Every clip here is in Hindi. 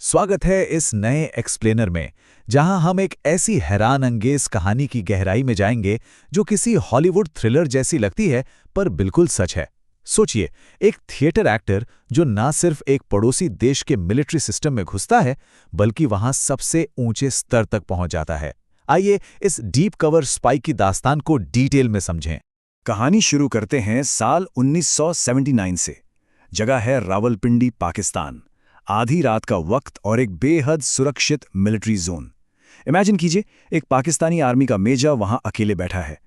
स्वागत है इस नए एक्सप्लेनर में, जहां हम एक ऐसी हैरान अंगेज कहानी की गहराई में जाएंगे जो किसी हॉलीवुड थ्रिलर जैसी लगती है पर बिल्कुल सच है। सोचिए, एक थिएटर एक्टर जो ना सिर्फ एक पड़ोसी देश के मिलिट्री सिस्टम में घुसता है बल्कि वहां सबसे ऊंचे स्तर तक पहुंच जाता है। आइए इस डीप कवर स्पाई की दास्तान को डिटेल में समझें। कहानी शुरू करते हैं साल 1979 से। जगह है रावलपिंडी, पाकिस्तान। आधी रात का वक्त और एक बेहद सुरक्षित मिलिट्री जोन। इमेजिन कीजिए, एक पाकिस्तानी आर्मी का मेजर वहां अकेले बैठा है।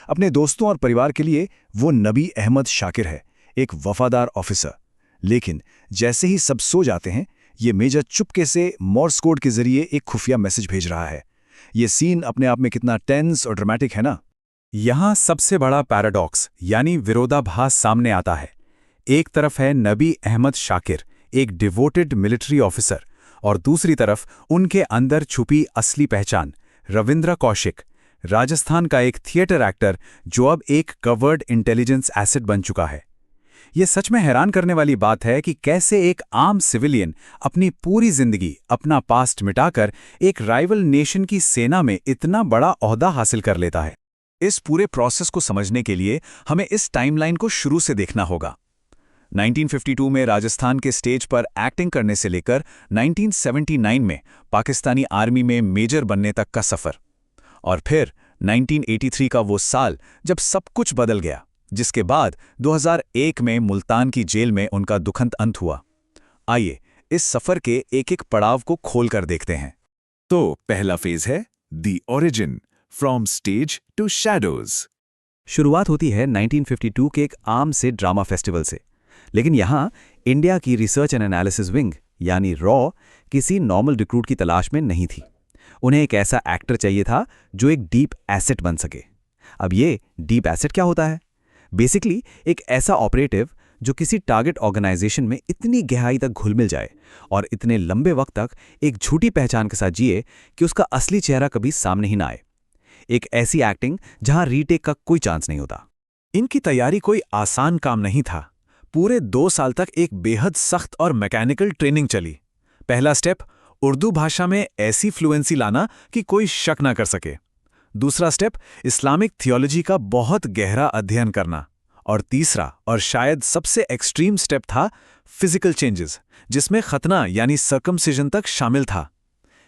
अपने दोस्तों और परिवार के लिए वो नबी अहमद शाकिर है, एक वफादार ऑफिसर। लेकिन जैसे ही सब सो जाते हैं, ये मेजर चुपके से मोर्स कोड के जरिए एक खुफिया मैसेज भेज रहा है। ये सीन अपने आप में कितना टेंस और ड्रामेटिक है ना। यहाँ सबसे बड़ा पैराडॉक्स यानी विरोधाभास सामने आता है। एक तरफ है नबी अहमद शाकिर, एक डिवोटेड मिलिट्री ऑफिसर, और दूसरी तरफ उनके अंदर छुपी असली पहचान रविंद्र कौशिक, राजस्थान का एक थिएटर एक्टर जो अब एक कवर्ड इंटेलिजेंस एसेट बन चुका है। ये सच में हैरान करने वाली बात है कि कैसे एक आम सिविलियन अपनी पूरी जिंदगी, अपना पास्ट मिटाकर एक राइवल नेशन की सेना में इतना बड़ा ओहदा हासिल कर लेता है। इस पूरे प्रोसेस को समझने के लिए हमें इस टाइमलाइन को शुरू से देखना होगा। 1952 में राजस्थान के स्टेज पर एक्टिंग करने से लेकर 1979 में पाकिस्तानी आर्मी में मेजर बनने तक का सफर, और फिर 1983 का वो साल जब सब कुछ बदल गया, जिसके बाद 2001 में मुल्तान की जेल में उनका दुखंत अंत हुआ। आइए इस सफर के एक एक पड़ाव को खोलकर देखते हैं। तो पहला फेज है the origin, from stage to shadows. शुरुआत होती है 1952 के एक आम से ड्रामा फेस्टिवल से। लेकिन यहाँ इंडिया की रिसर्च एंड एनालिसिस विंग यानी रॉ किसी नॉर्मल रिक्रूट की तलाश में नहीं थी। उन्हें एक ऐसा एक्टर चाहिए था जो एक डीप एसेट बन सके। अब ये डीप एसेट क्या होता है? बेसिकली एक ऐसा ऑपरेटिव जो किसी टारगेट ऑर्गेनाइजेशन में इतनी गहराई तक घुल मिल जाए और इतने लंबे वक्त तक एक झूठी पहचान के साथ जिए कि उसका असली चेहरा कभी सामने ही ना आए। एक ऐसी एक्टिंग जहां रीटेक का कोई चांस नहीं होता। इनकी तैयारी कोई आसान काम नहीं था। पूरे 2 साल तक एक बेहद सख्त और मैकेनिकल ट्रेनिंग चली। पहला स्टेप, उर्दू भाषा में ऐसी फ्लुएंसी लाना कि कोई शक ना कर सके। दूसरा स्टेप, इस्लामिक थियोलॉजी का बहुत गहरा अध्ययन करना। और तीसरा और शायद सबसे एक्सट्रीम स्टेप था फिजिकल चेंजेस, जिसमें खतना यानी सर्कमसिजन तक शामिल था।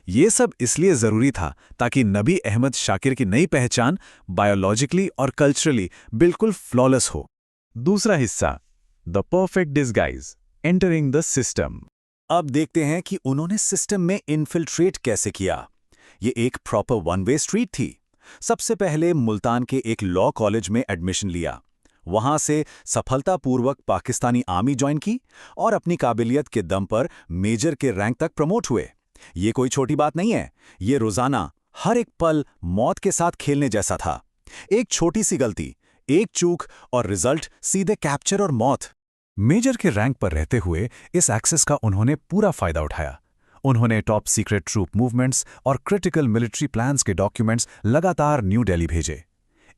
ये सब इसलिए जरूरी था ताकि नबी अहमद शाकिर की नई पहचान बायोलॉजिकली और कल्चरली बिल्कुल फ्लॉलेस हो। दूसरा हिस्सा, the perfect disguise, entering the system. अब देखते हैं कि उन्होंने सिस्टम में इन्फिल्ट्रेट कैसे किया। ये एक प्रॉपर वन वे स्ट्रीट थी। सबसे पहले मुल्तान के एक लॉ कॉलेज में एडमिशन लिया। वहां से सफलतापूर्वक पाकिस्तानी आर्मी ज्वाइन की और अपनी काबिलियत के दम पर मेजर के रैंक तक प्रमोट हुए। ये कोई छोटी बात नहीं है। ये रोजाना हर एक पल मौत के साथ खेलने जैसा था। एक छोटी सी गलती, एक चूक और रिजल्ट सीधे कैप्चर और मौत। मेजर के रैंक पर रहते हुए इस एक्सेस का उन्होंने पूरा फायदा उठाया। उन्होंने टॉप सीक्रेट ट्रूप मूवमेंट्स और क्रिटिकल मिलिट्री प्लान्स के डॉक्यूमेंट्स लगातार न्यू दिल्ली भेजे।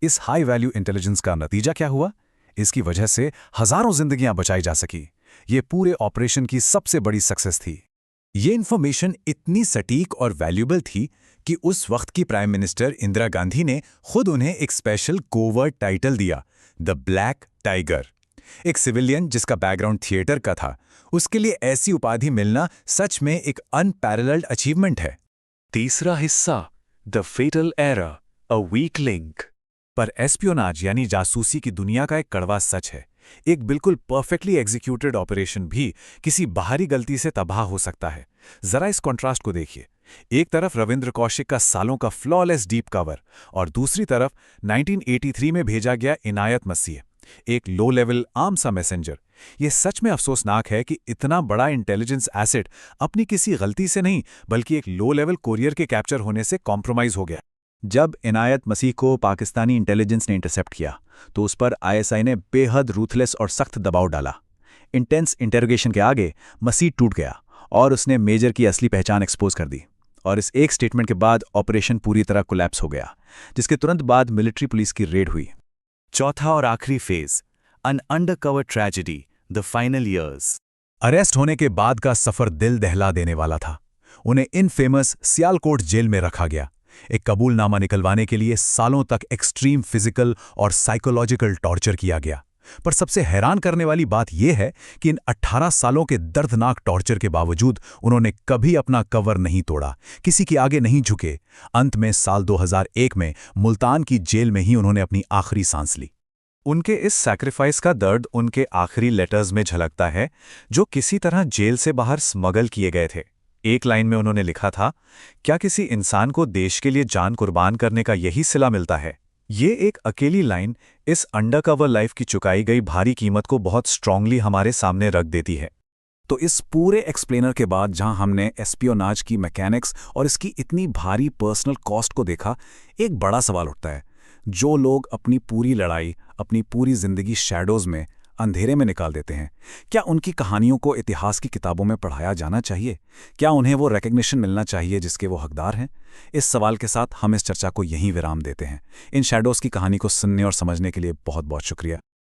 इस हाई वैल्यू इंटेलिजेंस का नतीजा क्या हुआ? इसकी वजह से हजारों जिंदगियां बचाई जा सकी। ये पूरे ऑपरेशन की सबसे बड़ी सक्सेस थी। ये इन्फॉर्मेशन इतनी सटीक और वैल्यूबल थी कि उस वक्त की प्राइम मिनिस्टर इंदिरा गांधी ने खुद उन्हें एक स्पेशल कोवर्ट टाइटल दिया, द ब्लैक टाइगर। एक सिविलियन जिसका बैकग्राउंड थिएटर का था, उसके लिए ऐसी उपाधि मिलना सच में एक अनपैरेलल्ड अचीवमेंट है। तीसरा हिस्सा, the fatal error, a weak link. पर एस्पियोनाज यानी जासूसी की दुनिया का एक कड़वा सच है। एक बिल्कुल परफेक्टली एग्जीक्यूटेड ऑपरेशन भी किसी बाहरी गलती से तबाह हो सकता है। जरा इस कॉन्ट्रास्ट को देखिए। एक तरफ रविंद्र कौशिक का सालों का फ्लॉलेस डीप कवर, और दूसरी तरफ 1983 में भेजा गया इनायत मसीह, एक लो लेवल आम सा मैसेंजर। ये सच में अफसोसनाक है कि इतना बड़ा इंटेलिजेंस एसेट अपनी किसी गलती से नहीं बल्कि एक लो लेवल कोरियर के कैप्चर होने से कॉम्प्रोमाइज हो गया। जब इनायत मसीह को पाकिस्तानी इंटेलिजेंस ने इंटरसेप्ट किया तो उस पर आईएसआई ने बेहद रूथलेस और सख्त दबाव डाला। इंटेंस इंटेरोगेशन के आगे मसीह टूट गया और उसने मेजर की असली पहचान एक्सपोज कर दी। और इस एक स्टेटमेंट के बाद ऑपरेशन पूरी तरह कोलैप्स हो गया, जिसके तुरंत बाद मिलिट्री पुलिस की रेड हुई। चौथा और आखिरी phase, an undercover tragedy, the final years. Arrest होने के बाद का सफर दिल दहला देने वाला था। उन्हें इनफेमस सियालकोट जेल में रखा गया। एक कबूलनामा निकलवाने के लिए सालों तक एक्सट्रीम फिजिकल और साइकोलॉजिकल टॉर्चर किया गया। पर सबसे हैरान करने वाली बात यह है कि इन 18 सालों के दर्दनाक टॉर्चर के बावजूद उन्होंने कभी अपना कवर नहीं तोड़ा, किसी के आगे नहीं झुके। अंत में साल 2001 में मुल्तान की जेल में ही उन्होंने अपनी आखिरी सांस ली। उनके इस सैक्रिफाइस का दर्द उनके आखिरी लेटर्स में झलकता है, जो किसी तरह जेल से बाहर स्मगल किए गए थे। एक लाइन में उन्होंने लिखा था, क्या किसी इंसान को देश के लिए जान कुर्बान करने का यही सिला मिलता है? ये एक अकेली लाइन इस अंडरकवर लाइफ की चुकाई गई भारी कीमत को बहुत स्ट्रांगली हमारे सामने रख देती है। तो इस पूरे एक्सप्लेनर के बाद जहां हमने एस्पियोनाज की मैकेनिक्स और इसकी इतनी भारी पर्सनल कॉस्ट को देखा, एक बड़ा सवाल उठता है। जो लोग अपनी पूरी लड़ाई, अपनी पूरी जिंदगी शैडोज में, अंधेरे में निकाल देते हैं, क्या उनकी कहानियों को इतिहास की किताबों में पढ़ाया जाना चाहिए? क्या उन्हें वो रिकग्निशन मिलना चाहिए जिसके वो हकदार हैं? इस सवाल के साथ हम इस चर्चा को यहीं विराम देते हैं। इन शैडोज की कहानी को सुनने और समझने के लिए बहुत बहुत शुक्रिया।